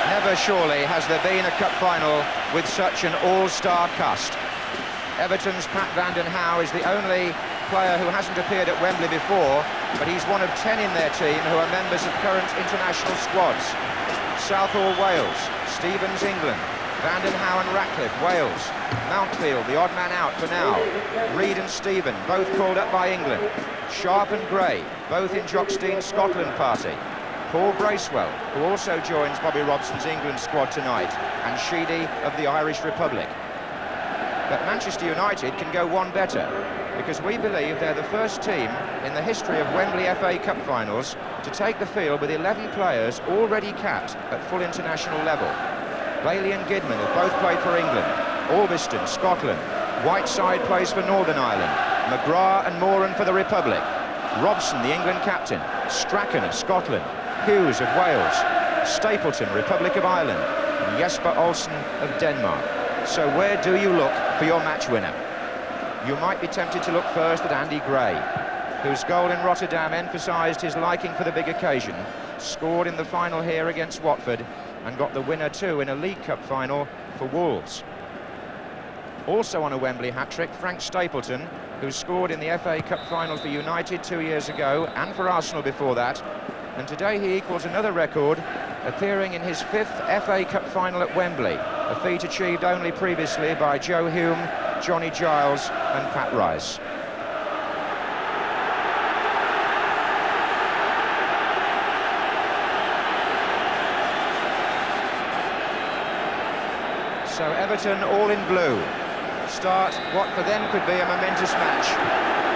Never surely has there been a cup final with such an all-star cast. Everton's Pat van den Hauwe is the only player who hasn't appeared at Wembley before, but he's one of 10 in their team who are members of current international squads. Southall, Wales; Stevens, England; van den Hauwe and Ratcliffe, Wales; Mountfield, the odd man out for now; Reid and Stephen, both called up by England; Sharp and Gray, both in Jock Stein's Scotland party; Paul Bracewell, who also joins Bobby Robson's England squad tonight; and Sheedy of the Irish Republic. But Manchester United can go one better, because we believe they're the first team in the history of Wembley FA Cup finals to take the field with 11 players already capped at full international level. Bailey and Gidman have both played for England; Albiston, Scotland; Whiteside plays for Northern Ireland; McGrath and Moran for the Republic; Robson, the England captain; Strachan of Scotland; Hughes of Wales; Stapleton, Republic of Ireland; and Jesper Olsen of Denmark. So where do you look for your match winner? You might be tempted to look first at Andy Gray, whose goal in Rotterdam emphasised his liking for the big occasion, scored in the final here against Watford, and got the winner too in a League Cup final for Wolves. Also on a Wembley hat-trick, Frank Stapleton, who scored in the FA Cup final for United 2 years ago and for Arsenal before that, and today he equals another record, appearing in his 5th FA Cup final at Wembley, a feat achieved only previously by Joe Hume, Johnny Giles and Pat Rice. So Everton, all in blue, start what for them could be a momentous match.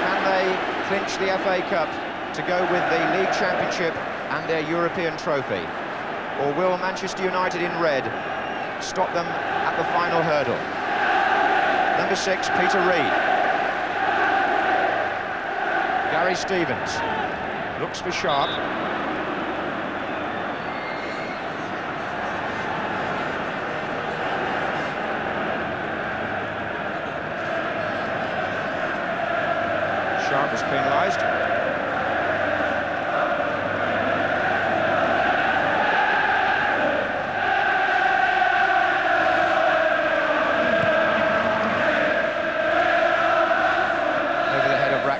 Can they clinch the FA Cup to go with the League Championship and their European trophy? Or will Manchester United in red stop them at the final hurdle? Number 6, Peter Reid. Gary Stevens looks for Sharp. Sharp was penalised.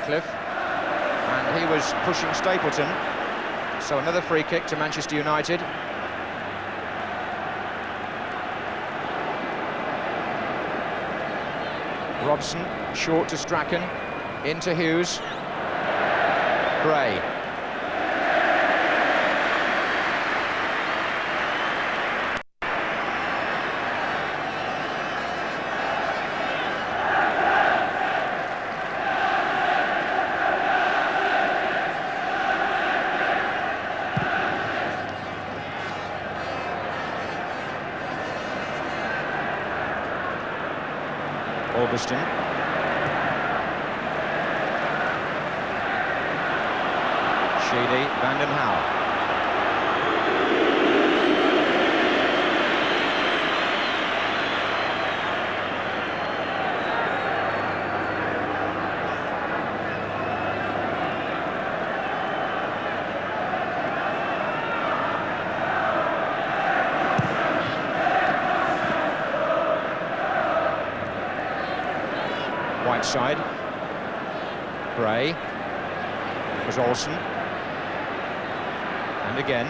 And he was pushing Stapleton, so another free kick to Manchester United. Robson, short to Strachan, into Hughes. Gray. Albiston. Sheedy, van den Hauwe. Whiteside. Gray. It was Olsen. And again.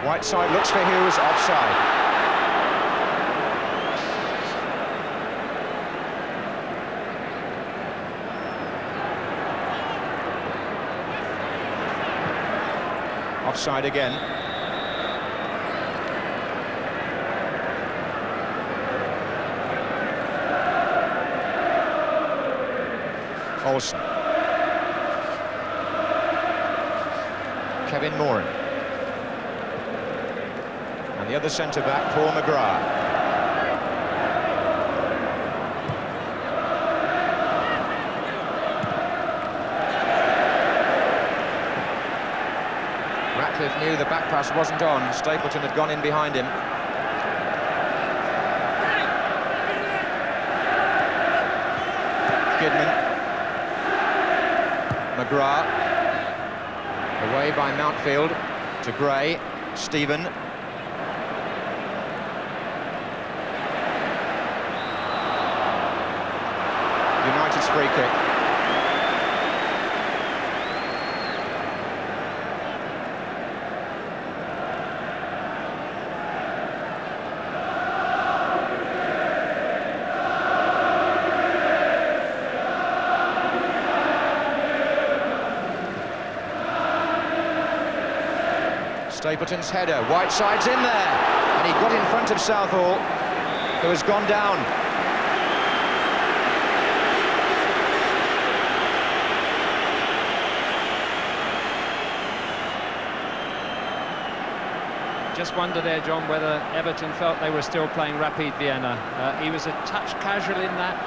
Whiteside looks for Hughes, offside. Offside again. Olsen. Kevin Moran. And the other centre-back, Paul McGrath. Ratcliffe knew the back pass wasn't on. Stapleton had gone in behind him. Kidman. McGrath. Away by Mountfield to Gray. Stephen. United's free kick. Stapleton's header, Whiteside's in there, and he got in front of Southall, who has gone down. Just wonder there, John, whether Everton felt they were still playing Rapid Vienna. He was a touch casual in that,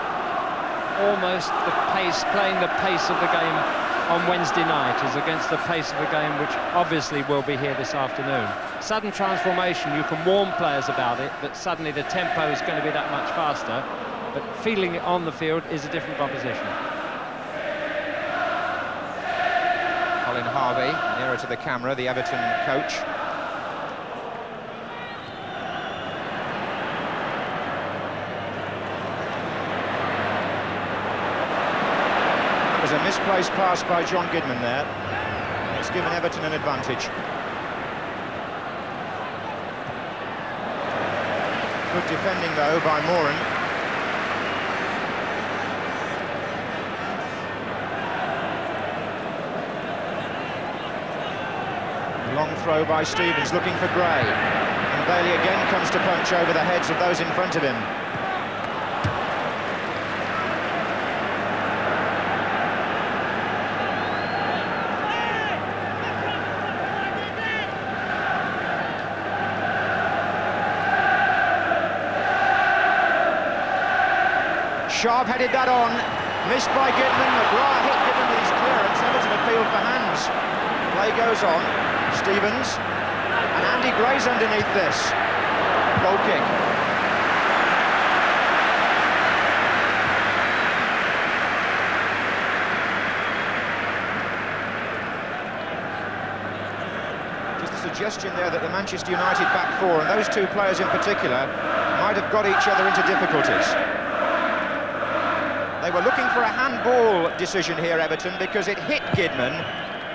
almost the pace, playing the pace of the game on Wednesday night is against the pace of the game which obviously will be here this afternoon. Sudden transformation, you can warn players about it, but suddenly the tempo is going to be that much faster. But feeling it on the field is a different proposition. Colin Harvey, nearer to the camera, the Everton coach. A misplaced pass by John Gidman there. It's given Everton an advantage. Good defending though by Moran. Long throw by Stevens, looking for Gray. And Bailey again comes to punch over the heads of those in front of him. Sharp headed that on, missed by Gidman. McGrath hit Gidman with his clearance. Everton appealed for hands. Play goes on. Stevens and Andy Gray's underneath this. Goal kick. Just a suggestion there that the Manchester United back four, and those two players in particular, might have got each other into difficulties. They were looking for a handball decision here, Everton, because it hit Gidman.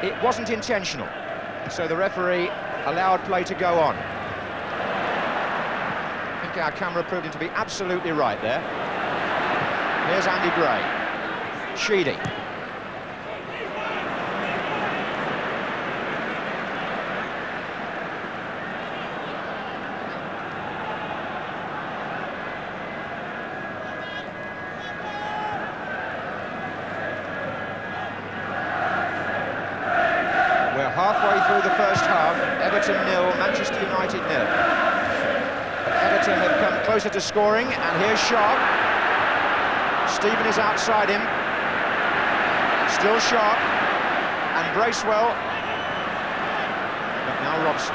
It wasn't intentional. So the referee allowed play to go on. I think our camera proved him to be absolutely right there. Here's Andy Gray. Sheedy. Halfway through the first half, Everton 0, Manchester United 0. Everton have come closer to scoring, and here's Sharp. Stephen is outside him. Still Sharp. And Bracewell. But now Robson.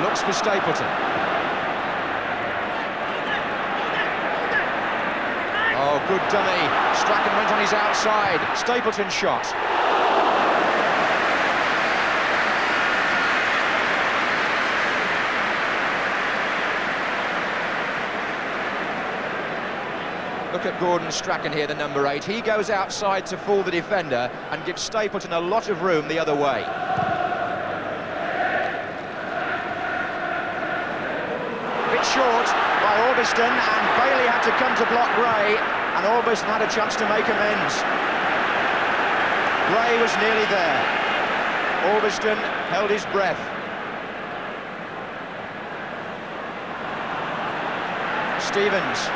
Looks for Stapleton. Oh, good dummy. Strachan went on his outside. Stapleton shot. Look at Gordon Strachan here, the number 8. He goes outside to fool the defender and gives Stapleton a lot of room the other way. Bit short by Orbiston, and Bailey had to come to block Gray, and Orbiston had a chance to make amends. Gray was nearly there. Orbiston held his breath. Stevens.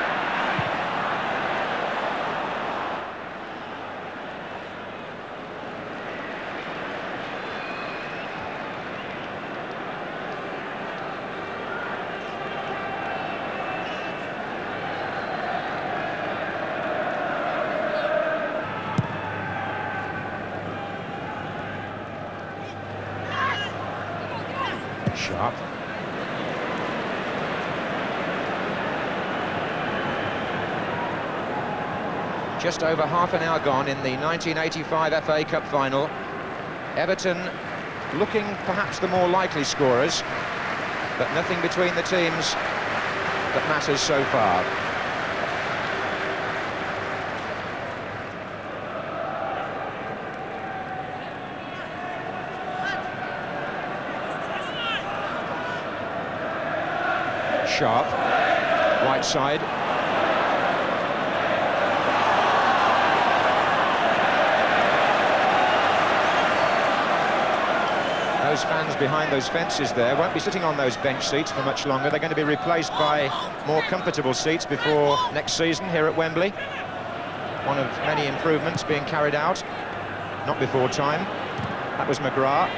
Sharp. Just over half an hour gone in the 1985 FA Cup final. Everton looking perhaps the more likely scorers, but nothing between the teams that matters so far. Sharp, right side. Those fans behind those fences there won't be sitting on those bench seats for much longer. They're going to be replaced by more comfortable seats before next season here at Wembley. One of many improvements being carried out, not before time. That was McGrath,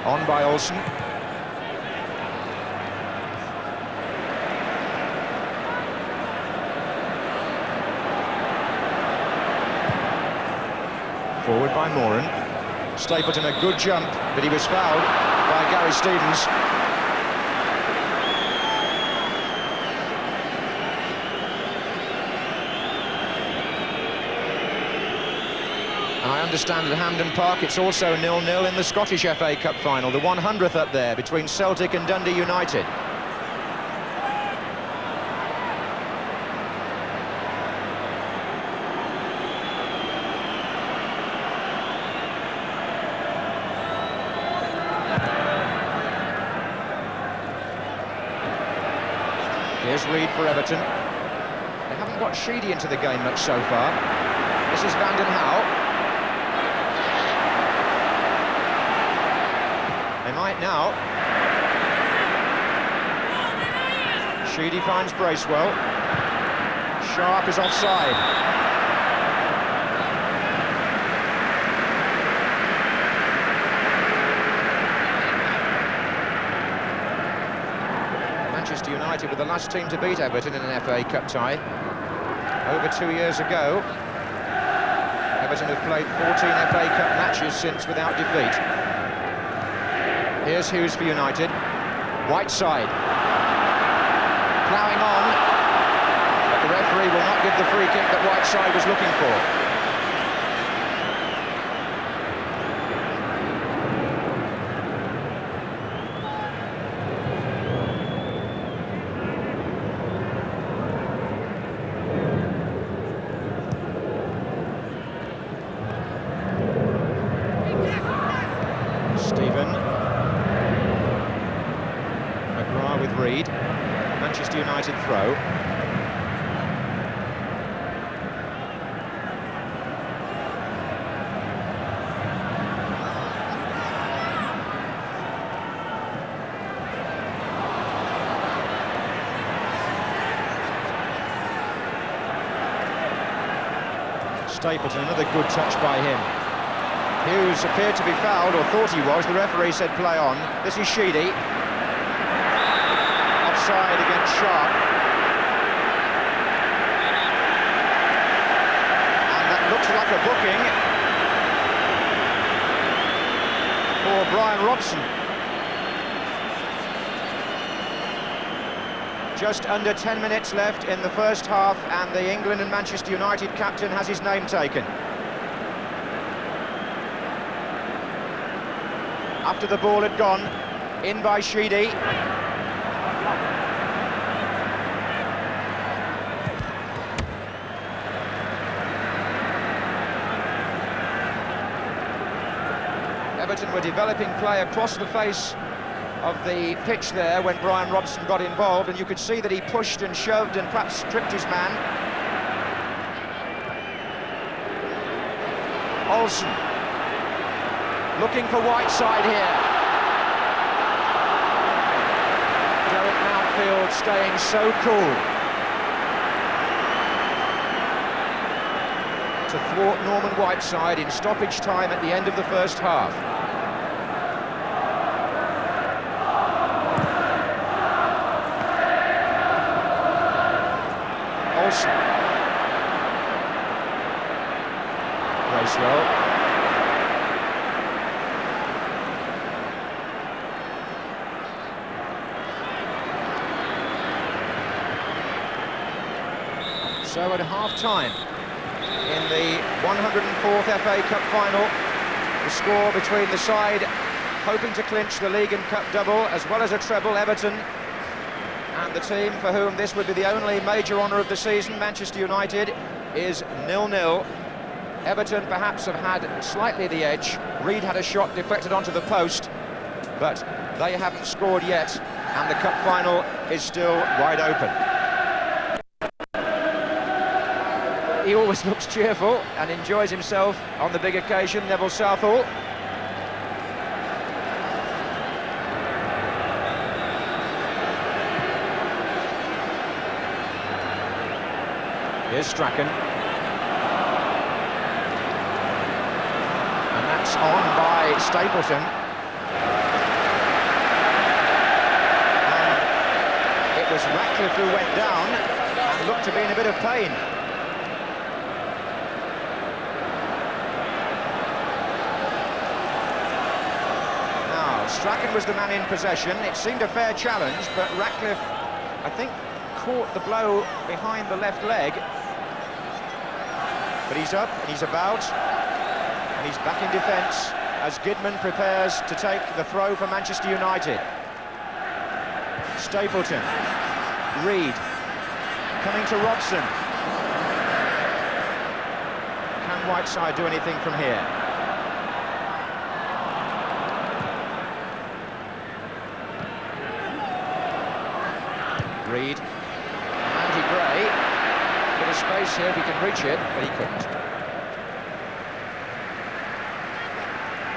on by Olsen. Forward by Moran. Stapleton a good jump, but he was fouled by Gary Stevens. And I understand at Hampden Park it's also 0-0 in the Scottish FA Cup final, the 100th up there between Celtic and Dundee United. Here's Reed for Everton. They haven't got Sheedy into the game much so far. This is Van den Hauwe. They might now. Sheedy finds Bracewell. Sharp is offside. Manchester United were the last team to beat Everton in an FA Cup tie. Over 2 years ago. Everton have played 14 FA Cup matches since without defeat. Here's Hughes for United. Whiteside. Ploughing on. But the referee will not give the free kick that Whiteside was looking for. With Reed, Manchester United throw. Stapleton, another good touch by him. Hughes appeared to be fouled, or thought he was. The referee said play on. This is Sheedy. Offside against Sharp. And that looks like a booking for Brian Robson. Just under 10 minutes left in the first half, and the England and Manchester United captain has his name taken. After the ball had gone, in by Sheedy. Everton were developing play across the face of the pitch there when Brian Robson got involved, and you could see that he pushed and shoved and perhaps stripped his man. Olsen looking for Whiteside here. Derek Mountfield staying so cool to thwart Norman Whiteside in stoppage time at the end of the first half. Olsen. Bracewell. So at half-time, in the 104th FA Cup final, the score between the side hoping to clinch the league and cup double, as well as a treble, Everton, and the team for whom this would be the only major honour of the season, Manchester United, is 0-0. Everton perhaps have had slightly the edge. Reed had a shot deflected onto the post, but they haven't scored yet, and the cup final is still wide open. He always looks cheerful and enjoys himself on the big occasion, Neville Southall. Here's Strachan. And that's on by Stapleton. And it was Ratcliffe who went down and looked to be in a bit of pain. Now, Strachan was the man in possession. It seemed a fair challenge, but Ratcliffe, I think, caught the blow behind the left leg. But he's up, and he's about, and he's back in defence as Gidman prepares to take the throw for Manchester United. Stapleton, Reed, coming to Robson. Can Whiteside do anything from here? Reed, Andy Gray. Bit of space here if he can reach it, but he couldn't.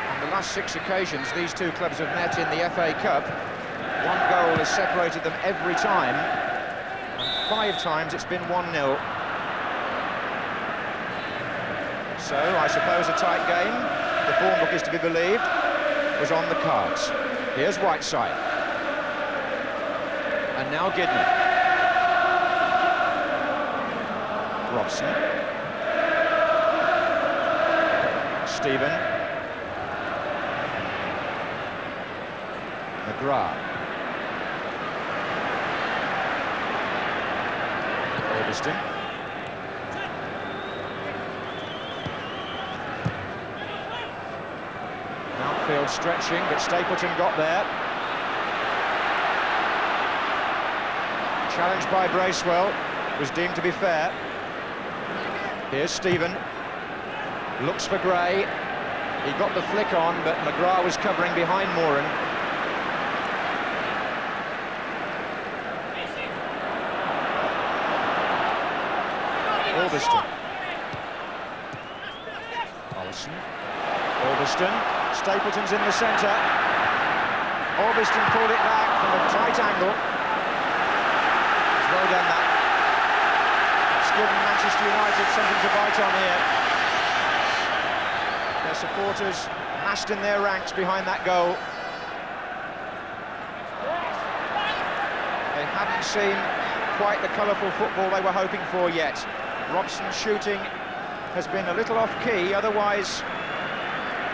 On the last 6 occasions these two clubs have met in the FA Cup, 1 goal has separated them every time, and 5 times it's been 1-0. So I suppose a tight game, the form book is to be believed, was on the cards. Here's Whiteside. And now Gidman. Robson. Stephen. McGrath. Orbiston. Outfield stretching, but Stapleton got there. Challenged by Bracewell, was deemed to be fair. Here's Stephen, looks for Gray. He got the flick on, but McGrath was covering behind Moran. Orbiston. Olsen. Orbiston. Stapleton's in the centre. Orbiston pulled it back from a tight angle. Well done that. It's given Manchester United something to bite on here. Their supporters massed in their ranks behind that goal. They haven't seen quite the colourful football they were hoping for yet. Robson's shooting has been a little off-key, otherwise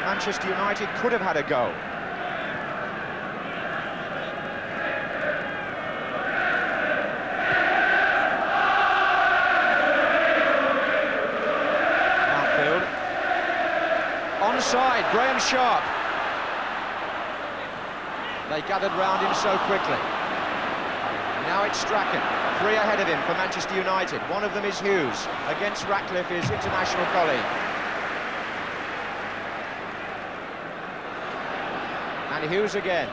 Manchester United could have had a go. Onside, Graham Sharp. They gathered round him so quickly. Now it's Strachan, 3 ahead of him for Manchester United. One of them is Hughes, against Ratcliffe, his international colleague. And Hughes again.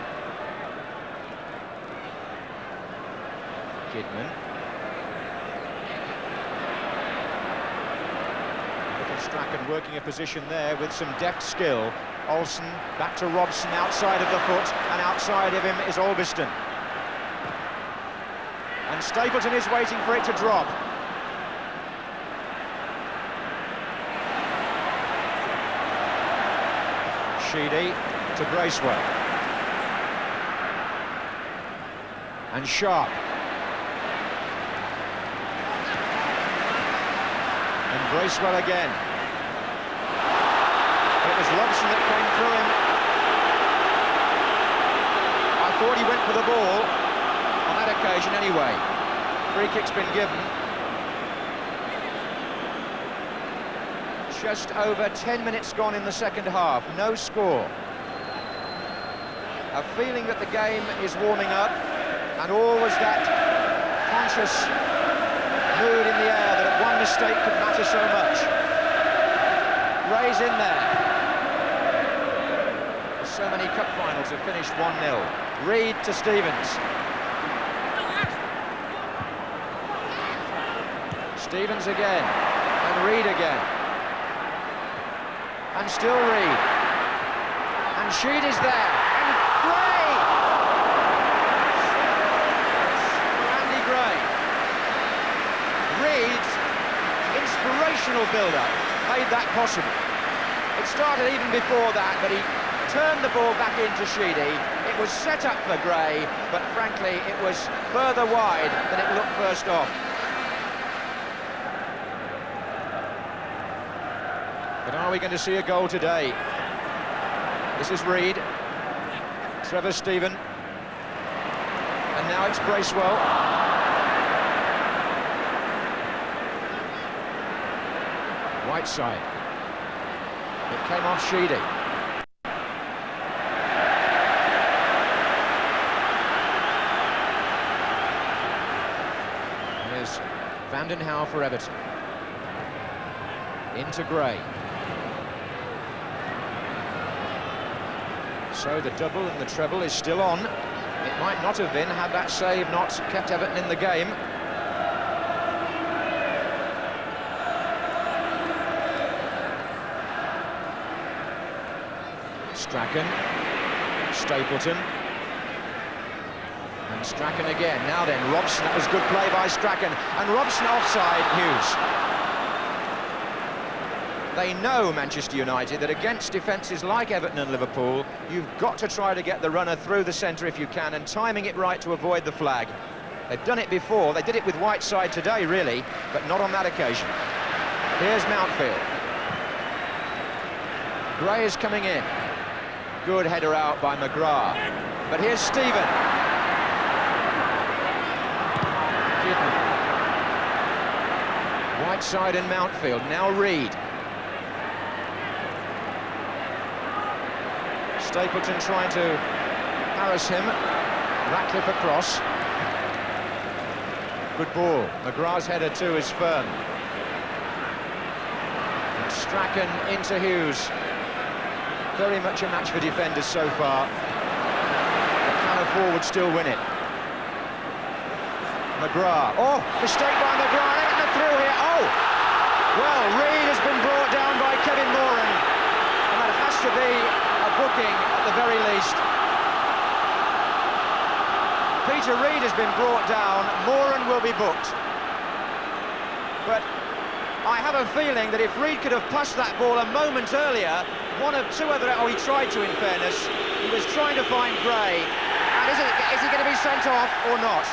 Kidman. Strachan working a position there with some deft skill. Olsen back to Robson, outside of the foot, and outside of him is Orbiston. And Stapleton is waiting for it to drop. Sheedy to Bracewell. And Sharp. And Bracewell again. It was Robson that came through him. I thought he went for the ball on that occasion anyway. Free kick's been given. Just over 10 minutes gone in the second half, no score. A feeling that the game is warming up, and always that conscious mood in the air that at one mistake could matter so much. Gray's in there. So many cup finals have finished 1-0. Reid to Stevens. Stevens again, and Reid again. And still Reid. And Sheed is there. And Gray! Andy Gray. Reid's inspirational build-up made that possible. It started even before that, but he turned the ball back into Sheedy. It was set up for Gray, but frankly, it was further wide than it looked first off. But are we going to see a goal today? This is Reid, Trevor Steven, and now it's Bracewell. Whiteside. It came off Sheedy. Here's Vanden Hauwe for Everton. Into Gray. So the double and the treble is still on. It might not have been had that save not kept Everton in the game. Strachan, Stapleton, and Strachan again. Now then, Robson, that was good play by Strachan, and Robson offside, Hughes. They know, Manchester United, that against defences like Everton and Liverpool, you've got to try to get the runner through the centre if you can, and timing it right to avoid the flag. They've done it before. They did it with Whiteside today, really, but not on that occasion. Here's Mountfield. Gray is coming in. Good header out by McGrath. But here's Steven. Whiteside and Mountfield. Now Reid. Stapleton trying to harass him. Ratcliffe across. Good ball. McGrath's header too is firm. And Strachan into Hughes. Very much a match for defenders so far. But can a forward still win it? McGrath. Oh, mistake by McGrath. Everton through here. Oh! Well, Reid has been brought down by Kevin Moran. And that has to be a booking at the very least. Peter Reid has been brought down. Moran will be booked. But I have a feeling that if Reid could have passed that ball a moment earlier, one of two other... Oh, he tried to, in fairness. He was trying to find Gray. And is he going to be sent off or not?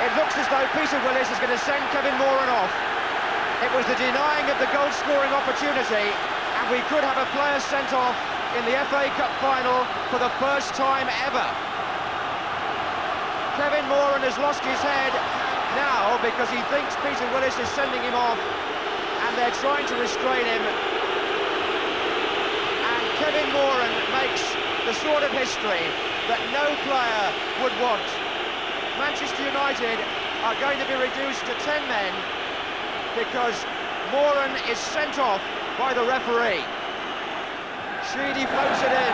It looks as though Peter Willis is going to send Kevin Moran off. It was the denying of the goal-scoring opportunity, and we could have a player sent off in the FA Cup final for the first time ever. Kevin Moran has lost his head now because he thinks Peter Willis is sending him off, and they're trying to restrain him. And Kevin Moran makes the sort of history that no player would want. Manchester United are going to be reduced to 10 men because Moran is sent off by the referee. Sheedy floats it in.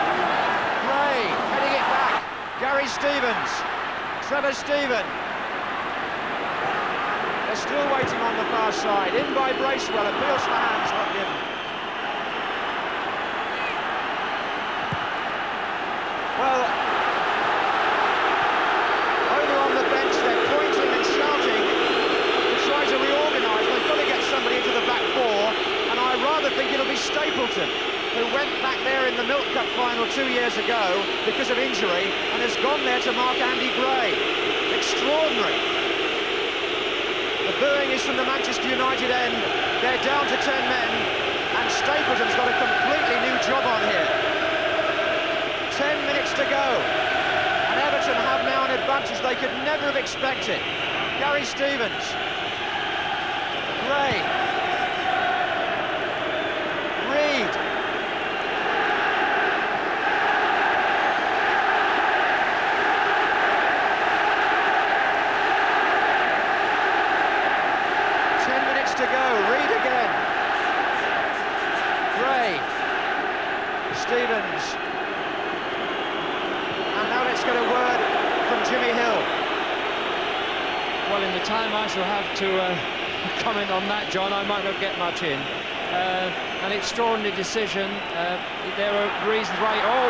Gray heading it back. Gary Stevens. Trevor Steven. They're still waiting on the far side. In by Bracewell. Appeals for hands, not given. Well, over on the bench they're pointing and shouting to try to reorganise. They've got to get somebody into the back four, and I rather think it'll be Stapleton, who went back there in the Milk Cup final 2 years ago because of injury and has gone there to mark Andy Gray. Extraordinary. The booing is from the Manchester United end. They're down to 10 men, and Stapleton's got a completely new job on here. 10 minutes to go, and Everton have now an advantage they could never have expected. Gary Stevens. Gray. Stevens. And now let's get a word from Jimmy Hill. Well, in the time I shall have to comment on that, John, I might not get much in. An extraordinary decision. There are reasons why... Oh!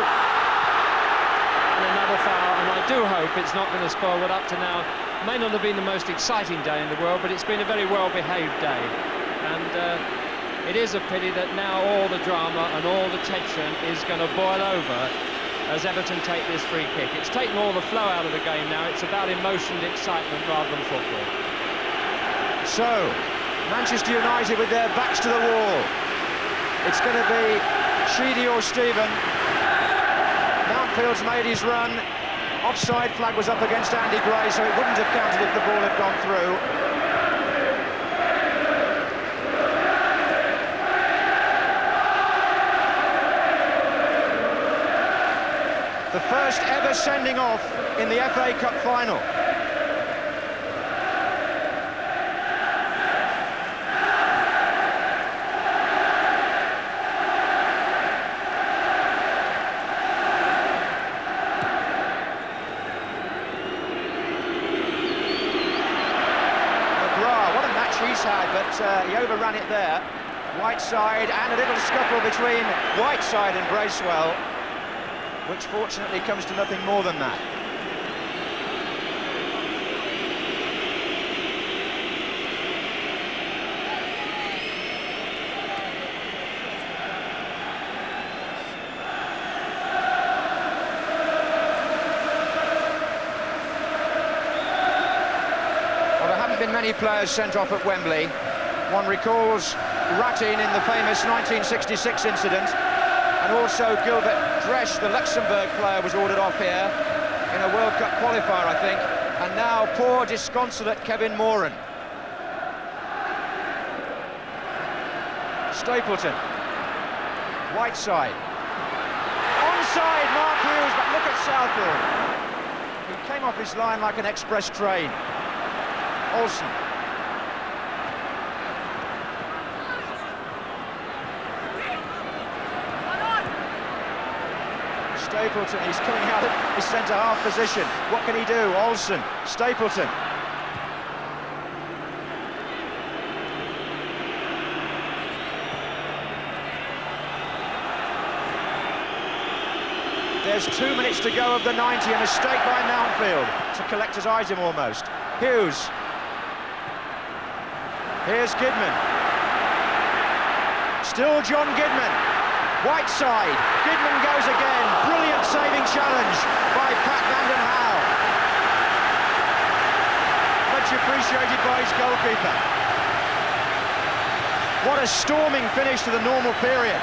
And another foul, and I do hope it's not going to spoil what up to now may not have been the most exciting day in the world, but it's been a very well-behaved day. And it is a pity that now all the drama and all the tension is going to boil over as Everton take this free kick. It's taken all the flow out of the game now. It's about emotion and excitement rather than football. So, Manchester United with their backs to the wall. It's going to be Sheedy or Stephen. Mountfield's made his run. Offside flag was up against Andy Gray, so it wouldn't have counted if the ball had gone through. The first ever sending off in the FA Cup final. He's had, but he overran it there. Whiteside, and a little scuffle between Whiteside and Bracewell, which fortunately comes to nothing more than that. Been many players sent off at Wembley. One recalls Ratin in the famous 1966 incident, and also Gilbert Dresch, the Luxembourg player, was ordered off here in a World Cup qualifier, I think, and now poor disconsolate Kevin Moran. Stapleton, Whiteside, onside Mark Hughes, but look at Southall, who came off his line like an express train. Olsen. Stapleton, he's coming out of his centre-half position. What can he do? Olsen, Stapleton. There's 2 minutes to go of the 90, a mistake by Mountfield. It's a collector's item almost. Hughes. Here's Kidman. Still John Kidman. Whiteside. Kidman goes again. Brilliant saving challenge by Pat van den Hauwe. Much appreciated by his goalkeeper. What a storming finish to the normal period.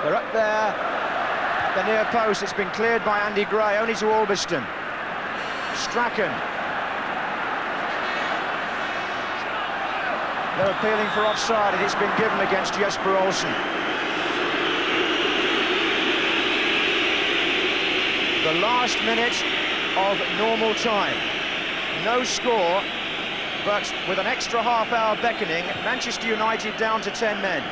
They're up there at the near post. It's been cleared by Andy Gray, only to Albiston. Strachan. They're appealing for offside, and it's been given against Jesper Olsen. The last minute of normal time. No score, but with an extra half-hour beckoning, Manchester United down to 10 men.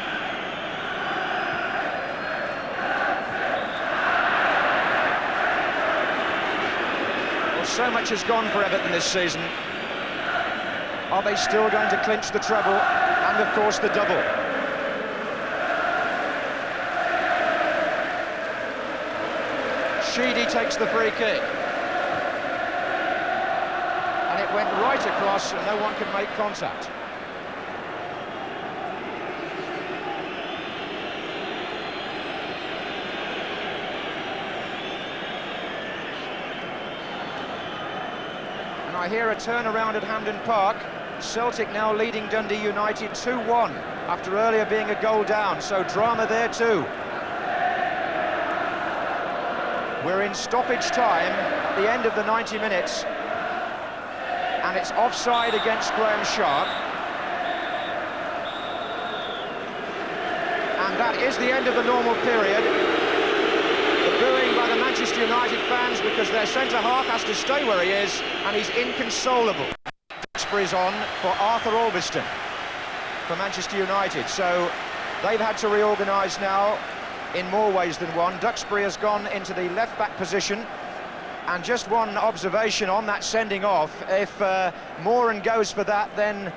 So much has gone for Everton this season. Are they still going to clinch the treble and, of course, the double? Sheedy takes the free kick. And it went right across and no one could make contact. I hear a turnaround at Hampden Park. Celtic now leading Dundee United 2-1 after earlier being a goal down, so drama there too. We're in stoppage time at the end of the 90 minutes, and it's offside against Graham Sharp. And that is the end of the normal period. The booing by the Manchester United fans because their centre-half has to stay where he is, and he's inconsolable. Duxbury's on for Arthur Albiston for Manchester United, so they've had to reorganise now in more ways than one. Duxbury has gone into the left-back position, and just one observation on that sending off. If Moran goes for that, then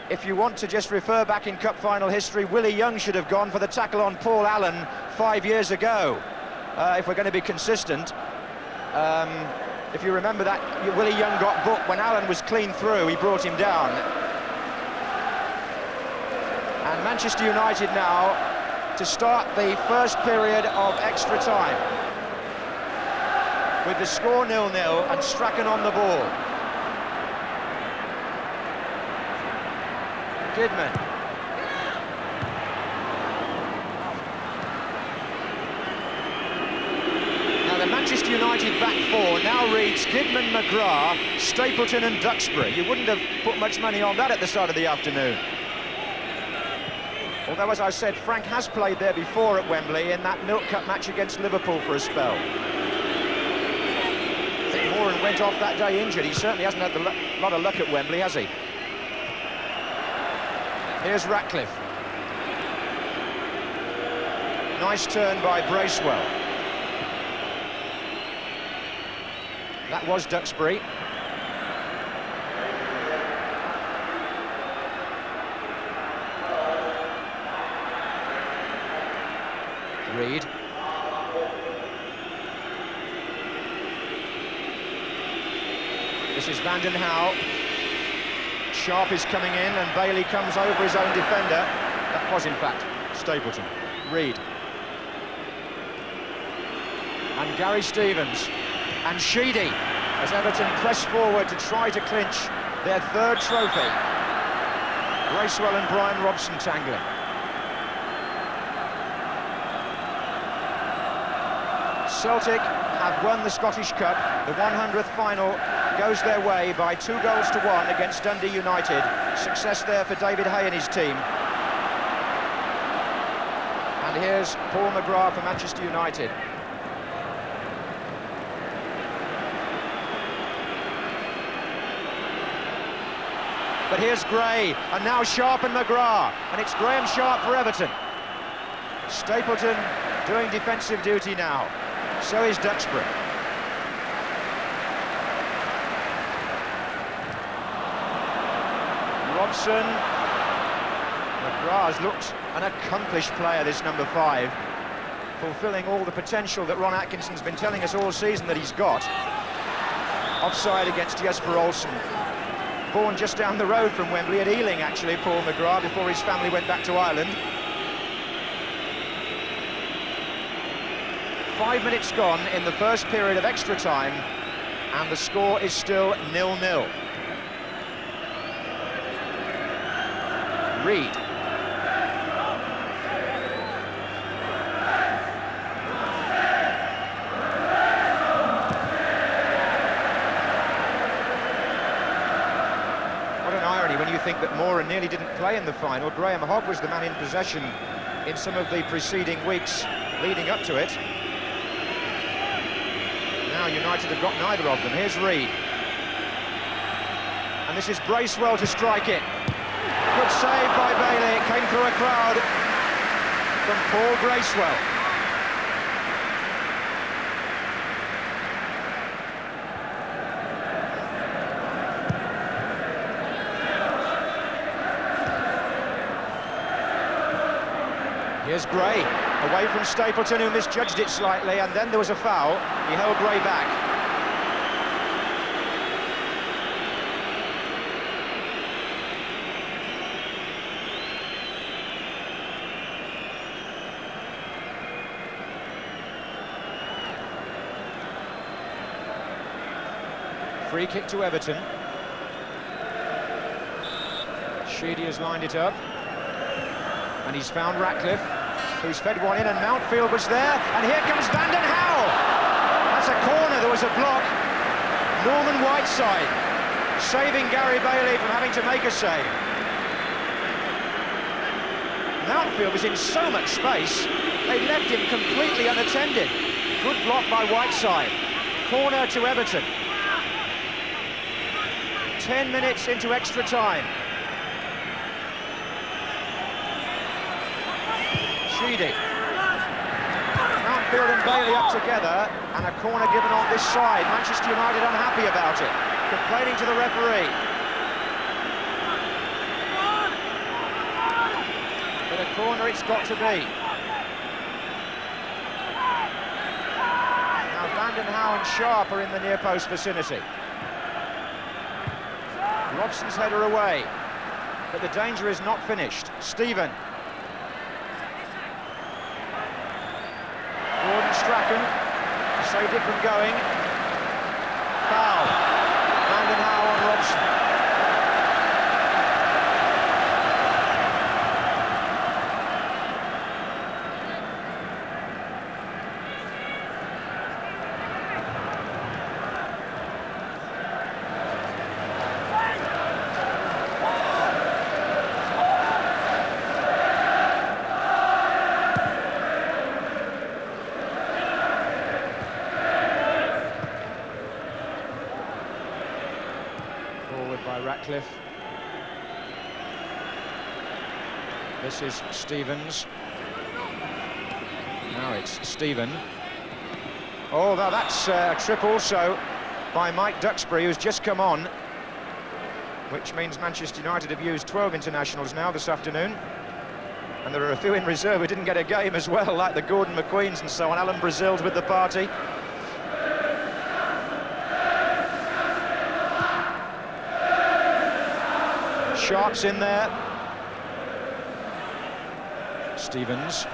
if you want to just refer back in cup final history, Willie Young should have gone for the tackle on Paul Allen 5 years ago, if we're going to be consistent. If you remember that, Willie Young got booked when Allen was clean through, he brought him down. And Manchester United now to start the first period of extra time with the score 0-0 and Strachan on the ball. Kidman. Now the Manchester United back four now reads Kidman, McGrath, Stapleton and Duxbury. You wouldn't have put much money on that at the start of the afternoon. Although, as I said, Frank has played there before at Wembley in that Milk Cup match against Liverpool for a spell. I think Moran went off that day injured. He certainly hasn't had a lot of luck at Wembley, has he? Here's Ratcliffe. Nice turn by Bracewell. That was Duxbury. Reed. This is Vanden Hauwe. Sharp is coming in and Bailey comes over his own defender. That was in fact Stapleton. Reed. And Gary Stevens. And Sheedy as Everton press forward to try to clinch their third trophy. Bracewell and Brian Robson tangling. Celtic have won the Scottish Cup. The 100th final goes their way by 2-1 against Dundee United. Success there for David Hay and his team. And here's Paul McGrath for Manchester United. But here's Gray, and now Sharp and McGrath, and it's Graham Sharp for Everton. Stapleton doing defensive duty now. So is Duxbury. Robson. McGrath has looked an accomplished player, this number 5, fulfilling all the potential that Ron Atkinson's been telling us all season that he's got. Offside against Jesper Olsen. Born just down the road from Wembley at Ealing, actually, Paul McGrath, before his family went back to Ireland. 5 minutes gone in the first period of extra time, and the score is still 0-0. Reed. What an irony when you think that Moran nearly didn't play in the final. Graham Hogg was the man in possession in some of the preceding weeks leading up to it. Now United have got neither of them. Here's Reed. And this is Bracewell to strike it. Good save by Bailey. It came through a crowd from Paul Bracewell. Here's Gray, away from Stapleton, who misjudged it slightly, and then there was a foul. He held Gray back. Free kick to Everton. Sheedy has lined it up. And he's found Ratcliffe, who's fed one in, and Mountfield was there, and here comes Vanden Hauwe. That's a corner, there was a block. Norman Whiteside saving Gary Bailey from having to make a save. Mountfield was in so much space, they left him completely unattended. Good block by Whiteside. Corner to Everton. 10 minutes into extra time. Sheedy. Mountfield and Bailey up together, and a corner given on this side. Manchester United unhappy about it, complaining to the referee. But a corner it's got to be. Now Vanden Hauwe and Sharp are in the near post vicinity. Robson's header away, but the danger is not finished. Stephen. Gordon Strachan saved it from going. Foul. Vanden Hauwe on Robson. By Ratcliffe. This is Stevens. Now it's Stephen. Oh, that's a trip also by Mike Duxbury, who's just come on, which means Manchester United have used 12 internationals now this afternoon, and there are a few in reserve who didn't get a game as well, like the Gordon McQueens and so on. Alan Brazil's with the party. Sharp's in there. Stevens.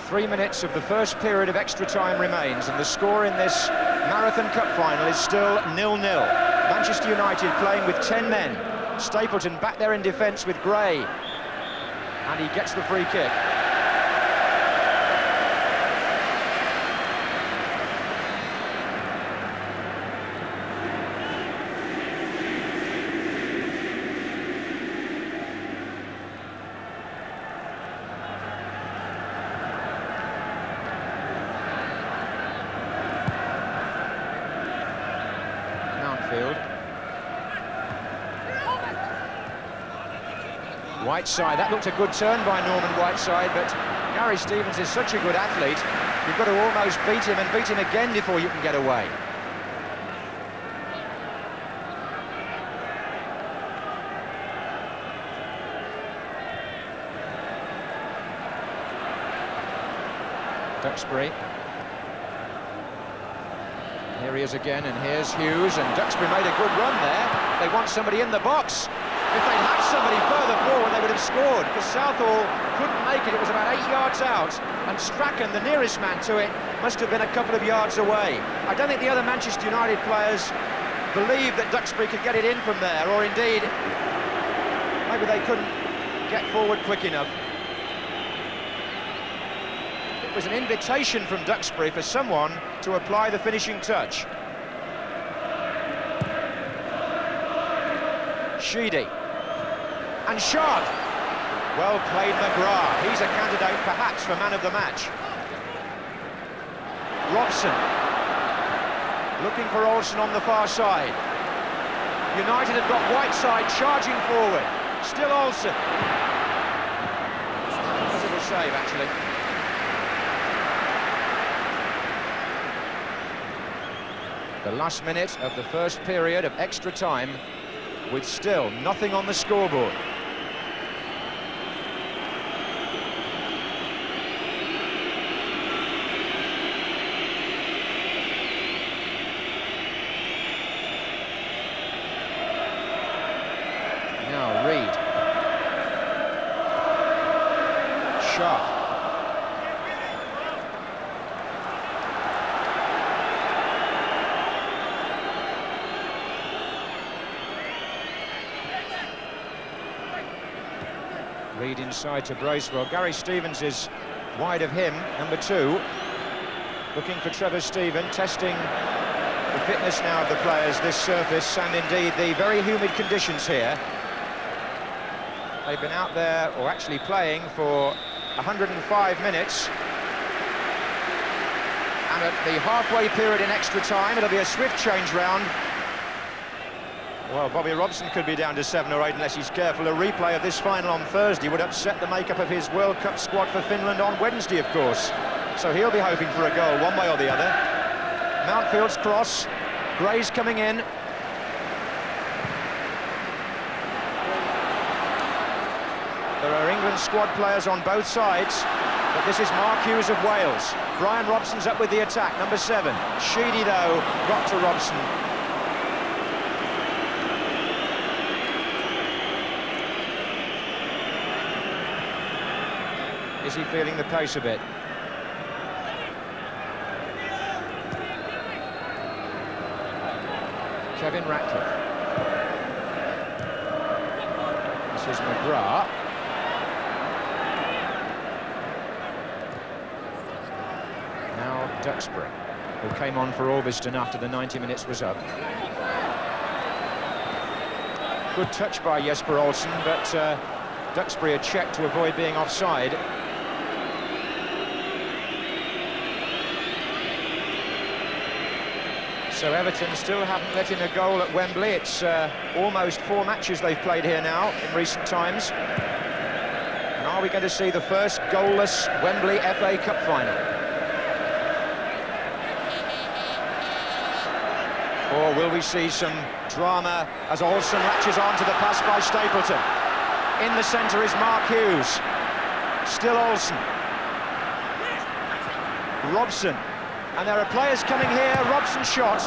Three minutes of the first period of extra time remains, and the score in this Marathon Cup final is still 0-0. Manchester United playing with 10 men. Stapleton back there in defence with Gray, and he gets the free kick. Whiteside, that looked a good turn by Norman Whiteside, but Gary Stevens is such a good athlete, you've got to almost beat him and beat him again before you can get away. Duxbury. Here he is again, and here's Hughes, and Duxbury made a good run there. They want somebody in the box. If they'd had somebody further forward, they would have scored, because Southall couldn't make it. It was about 8 yards out, and Strachan, the nearest man to it, must have been a couple of yards away. I don't think the other Manchester United players believed that Duxbury could get it in from there, or indeed, maybe they couldn't get forward quick enough. It was an invitation from Duxbury for someone to apply the finishing touch. Sheedy. And Sharp. Well played, McGrath. He's a candidate perhaps for man of the match. Robson. Looking for Olsen on the far side. United have got Whiteside charging forward. Still Olsen. Positive save, actually. The last minute of the first period of extra time, with still nothing on the scoreboard. Now Reed. Sharp. Reed inside to Bracewell. Gary Stevens is wide of him, number 2. Looking for Trevor Stephen, testing The fitness now of the players, this surface, and indeed the very humid conditions here. They've been out there, or actually playing, for 105 minutes. And at the halfway period in extra time, it'll be a swift change round. Well, Bobby Robson could be down to 7 or 8 unless he's careful. A replay of this final on Thursday would upset the makeup of his World Cup squad for Finland on Wednesday, of course. So he'll be hoping for a goal, one way or the other. Mountfield's cross, Gray's coming in. There are England squad players on both sides, but this is Mark Hughes of Wales. Brian Robson's up with the attack, number 7. Sheedy, though, got to Robson. Is he feeling the pace a bit? Kevin Ratcliffe. This is McGrath. Now Duxbury, who came on for Orbiston after the 90 minutes was up. Good touch by Jesper Olsen, but Duxbury had checked to avoid being offside. So Everton still haven't let in a goal at Wembley. It's almost 4 matches they've played here now in recent times. And are we going to see the first goalless Wembley FA Cup final? Or will we see some drama as Olsen latches on to the pass by Stapleton? In the centre is Mark Hughes. Still Olsen. Robson. And there are players coming here. Robson shot.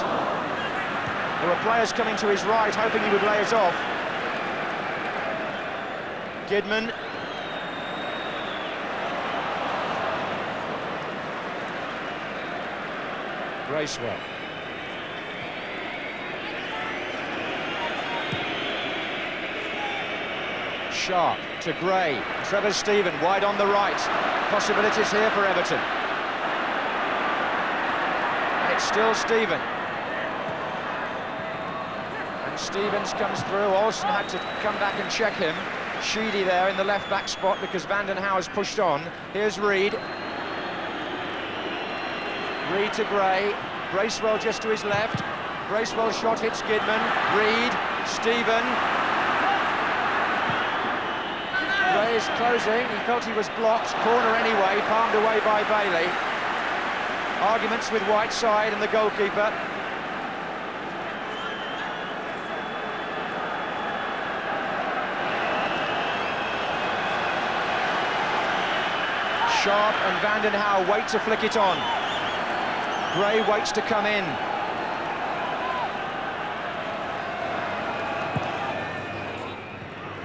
There were players coming to his right, hoping he would lay it off. Kidman. Bracewell. Sharp to Gray. Trevor Stephen wide on the right. Possibilities here for Everton. And it's still Stephen. And Stevens comes through. Olsen had to come back and check him. Sheedy there in the left-back spot because Vanden Hauwe's pushed on. Here's Reed. Reed to Gray. Bracewell just to his left. Bracewell shot hits Kidman. Reed. Stephen. Gray is closing. He felt he was blocked. Corner anyway. Palmed away by Bailey. Arguments with Whiteside and the goalkeeper. Sharp and Vanden Hauwe wait to flick it on. Gray waits to come in.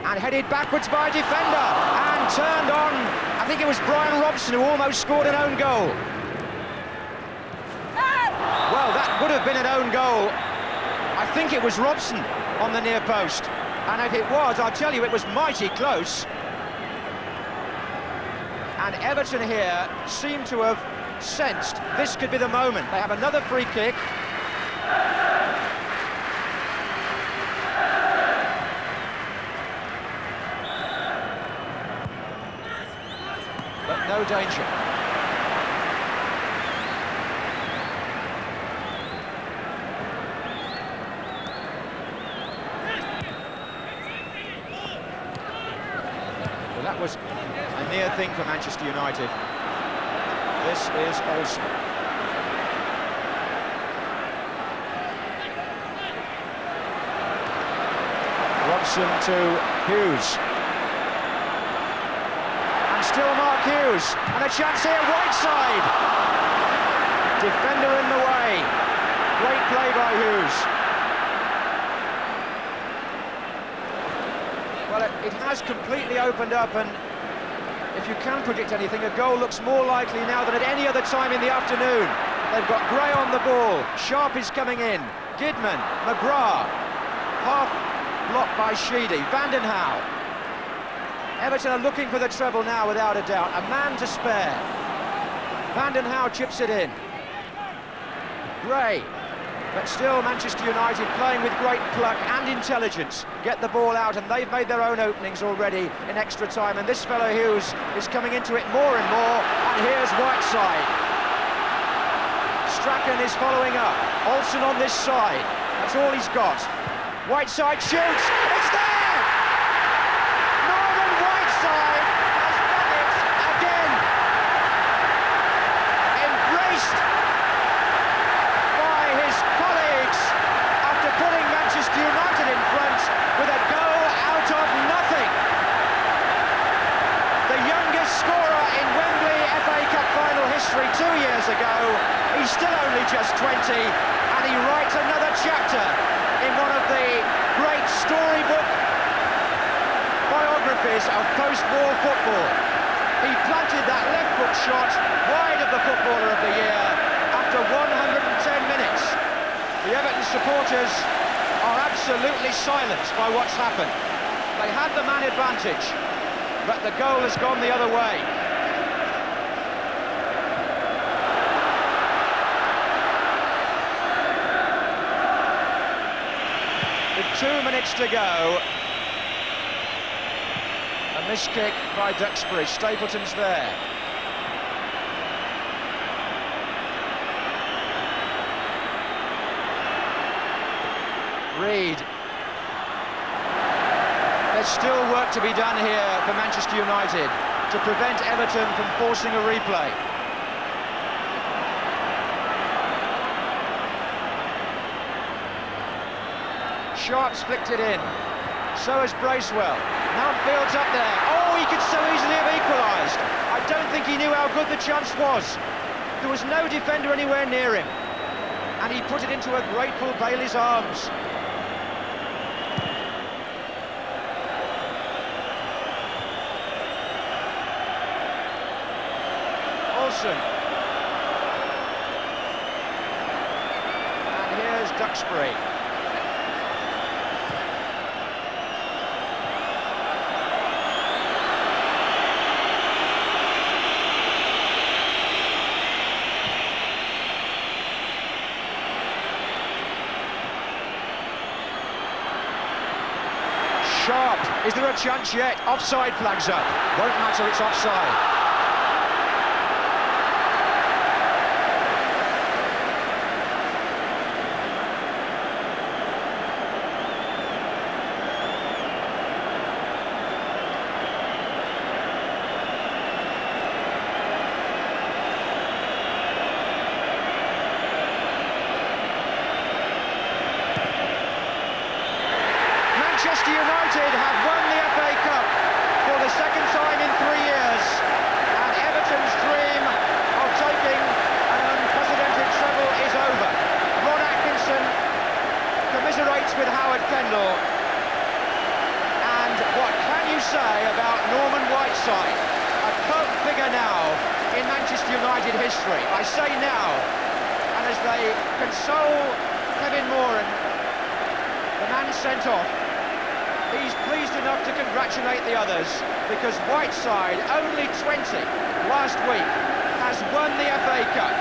And headed backwards by a defender. And turned on, I think it was Brian Robson who almost scored an own goal. Well, that would have been an own goal. I think it was Robson on the near post. And if it was, I'll tell you, it was mighty close. And Everton here seem to have sensed this could be the moment. They have another free kick. But no danger. Well, that was a near thing for Manchester United. This is Olsen. Robson to Hughes. And still Mark Hughes. And a chance here, Whiteside. Defender in the way. Great play by Hughes. Well, it has completely opened up, and if you can predict anything, a goal looks more likely now than at any other time in the afternoon. They've got Gray on the ball. Sharp is coming in. Kidman, McGrath. Half blocked by Sheedy. Vanden Hauwe. Everton are looking for the treble now, without a doubt. A man to spare. Vanden Hauwe chips it in. Gray. But still, Manchester United playing with great pluck and intelligence, get the ball out, and they've made their own openings already in extra time. And this fellow Hughes is coming into it more and more. And here's Whiteside. Strachan is following up. Olsen on this side. That's all he's got. Whiteside shoots. It's there! Norman Whiteside has done it again. Embraced by his colleagues after putting Manchester United in front with a goal out of nothing. The youngest scorer in Wembley FA Cup final history 2 years ago. He's still only just 20, and he writes another chapter in one of the great storybook biographies of post-war football. He planted that left foot shot wide of the Footballer of the Year after 110 minutes. The Everton supporters are absolutely silenced by what's happened. They had the man advantage, but the goal has gone the other way. With 2 minutes to go, a missed kick by Duxbury. Stapleton's there. Reed. There's still work to be done here for Manchester United to prevent Everton from forcing a replay. Sharp's flicked it in. So has Bracewell. Mountfield's up there. Oh, he could so easily have equalised. I don't think he knew how good the chance was. There was no defender anywhere near him. And he put it into a grateful Bailey's arms. Olsen. And here's Duxbury. Sharp, is there a chance yet? Offside flags up. Won't matter, it's offside. Manchester United have won the FA Cup for the second time in 3 years, and Everton's dream of taking an unprecedented treble is over. Ron Atkinson commiserates with Howard Kendall, and what can you say about Norman Whiteside, a cult figure now in Manchester United history? I say now, and as they console Kevin Moran, the man sent off, he's pleased enough to congratulate the others, because Whiteside, only 20 last week, has won the FA Cup.